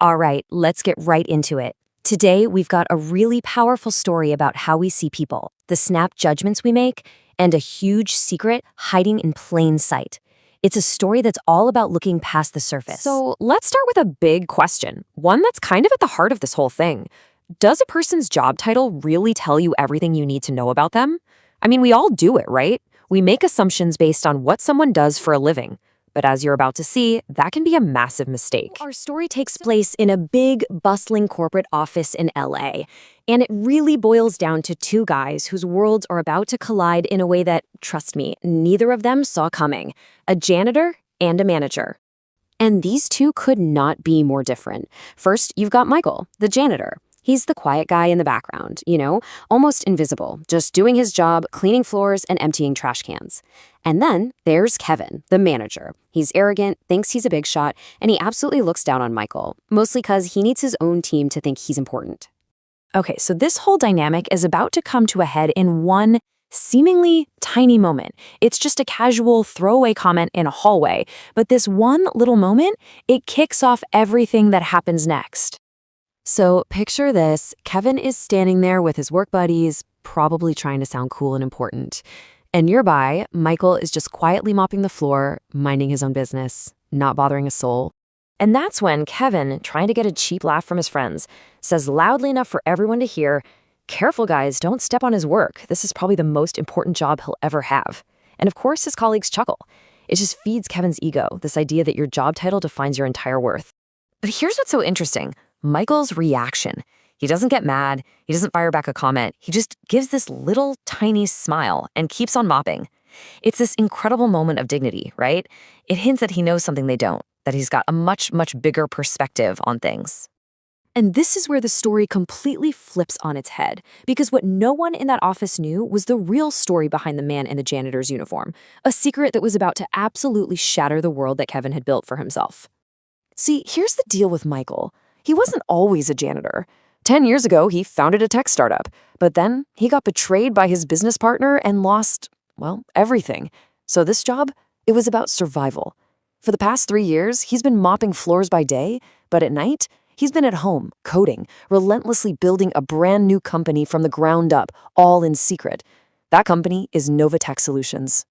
All right, let's get right into it. Today, we've got a really powerful story about how we see people, the snap judgments we make, and a huge secret hiding in plain sight. It's a story that's all about looking past the surface. So let's start with a big question, one that's kind of at the heart of this whole thing. Does a person's job title really tell you everything you need to know about them? I mean, we all do it, right? We make assumptions based on what someone does for a living. But as you're about to see, that can be a massive mistake. Our story takes place in a big, bustling corporate office in LA, and it really boils down to two guys whose worlds are about to collide in a way that, trust me, neither of them saw coming: a janitor and a manager. And these two could not be more different. First, you've got Michael, the janitor. He's the quiet guy in the background, almost invisible, just doing his job, cleaning floors and emptying trash cans. And then there's Kevin, the manager. He's arrogant, thinks he's a big shot, and he absolutely looks down on Michael, mostly because he needs his own team to think he's important. Okay, so this whole dynamic is about to come to a head in one seemingly tiny moment. It's just a casual throwaway comment in a hallway, but this one little moment, it kicks off everything that happens next. So picture this: Kevin is standing there with his work buddies, probably trying to sound cool and important. And nearby, Michael is just quietly mopping the floor, minding his own business, not bothering a soul. And that's when Kevin, trying to get a cheap laugh from his friends, says loudly enough for everyone to hear, "Careful guys, don't step on his work. This is probably the most important job he'll ever have." And of course his colleagues chuckle. It just feeds Kevin's ego, this idea that your job title defines your entire worth. But here's what's so interesting: Michael's reaction. He doesn't get mad, he doesn't fire back a comment, he just gives this little tiny smile and keeps on mopping. It's this incredible moment of dignity, right? It hints that he knows something they don't, that he's got a much, much bigger perspective on things. And this is where the story completely flips on its head, because what no one in that office knew was the real story behind the man in the janitor's uniform, a secret that was about to absolutely shatter the world that Kevin had built for himself. See, here's the deal with Michael. He wasn't always a janitor. 10 years ago, he founded a tech startup, but then he got betrayed by his business partner and lost, well, everything. So this job, it was about survival. For the past 3 years, he's been mopping floors by day, but at night, he's been at home, coding, relentlessly building a brand new company from the ground up, all in secret. That company is Novatech Solutions.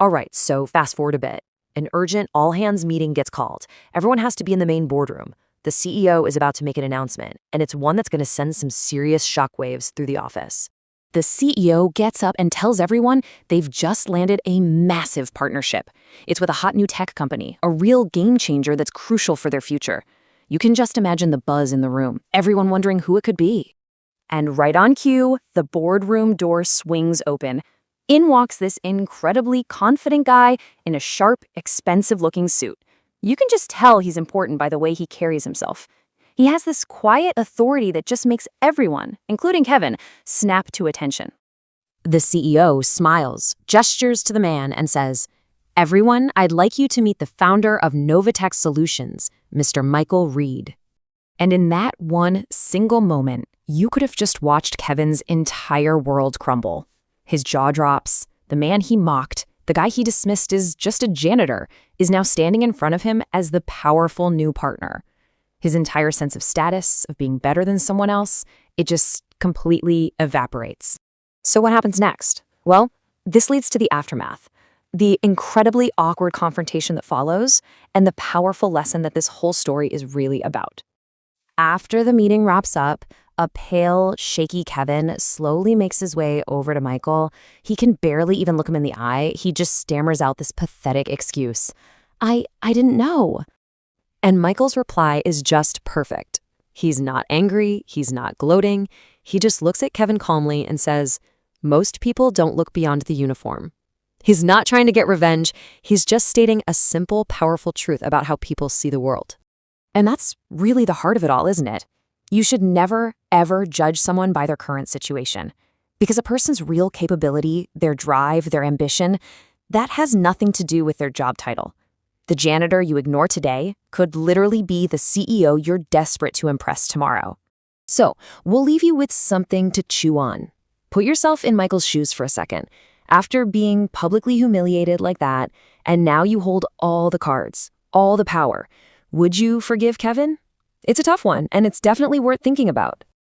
All right, so fast forward a bit. An urgent all-hands meeting gets called. Everyone has to be in the main boardroom. The CEO is about to make an announcement, and it's one that's going to send some serious shockwaves through the office. The CEO gets up and tells everyone they've just landed a massive partnership. It's with a hot new tech company, a real game changer that's crucial for their future. You can just imagine the buzz in the room, everyone wondering who it could be. And right on cue, the boardroom door swings open. In walks this incredibly confident guy in a sharp, expensive-looking suit. You can just tell he's important by the way he carries himself. He has this quiet authority that just makes everyone, including Kevin, snap to attention. The CEO smiles, gestures to the man, and says, "Everyone, I'd like you to meet the founder of Novatech Solutions, Mr. Michael Reed." And in that one single moment, you could have just watched Kevin's entire world crumble. His jaw drops. The man he mocked, the guy he dismissed as just a janitor, is now standing in front of him as the powerful new partner. His entire sense of status, of being better than someone else, it just completely evaporates. So what happens next? Well, this leads to the aftermath, the incredibly awkward confrontation that follows, and the powerful lesson that this whole story is really about. After the meeting wraps up, a pale, shaky Kevin slowly makes his way over to Michael. He can barely even look him in the eye. He just stammers out this pathetic excuse. I didn't know." And Michael's reply is just perfect. He's not angry. He's not gloating. He just looks at Kevin calmly and says, "Most people don't look beyond the uniform." He's not trying to get revenge. He's just stating a simple, powerful truth about how people see the world. And that's really the heart of it all, isn't it? You should never, ever judge someone by their current situation. Because a person's real capability, their drive, their ambition, that has nothing to do with their job title. The janitor you ignore today could literally be the CEO you're desperate to impress tomorrow. So, we'll leave you with something to chew on. Put yourself in Michael's shoes for a second. After being publicly humiliated like that, and now you hold all the cards, all the power, would you forgive Kevin? It's a tough one, and it's definitely worth thinking about.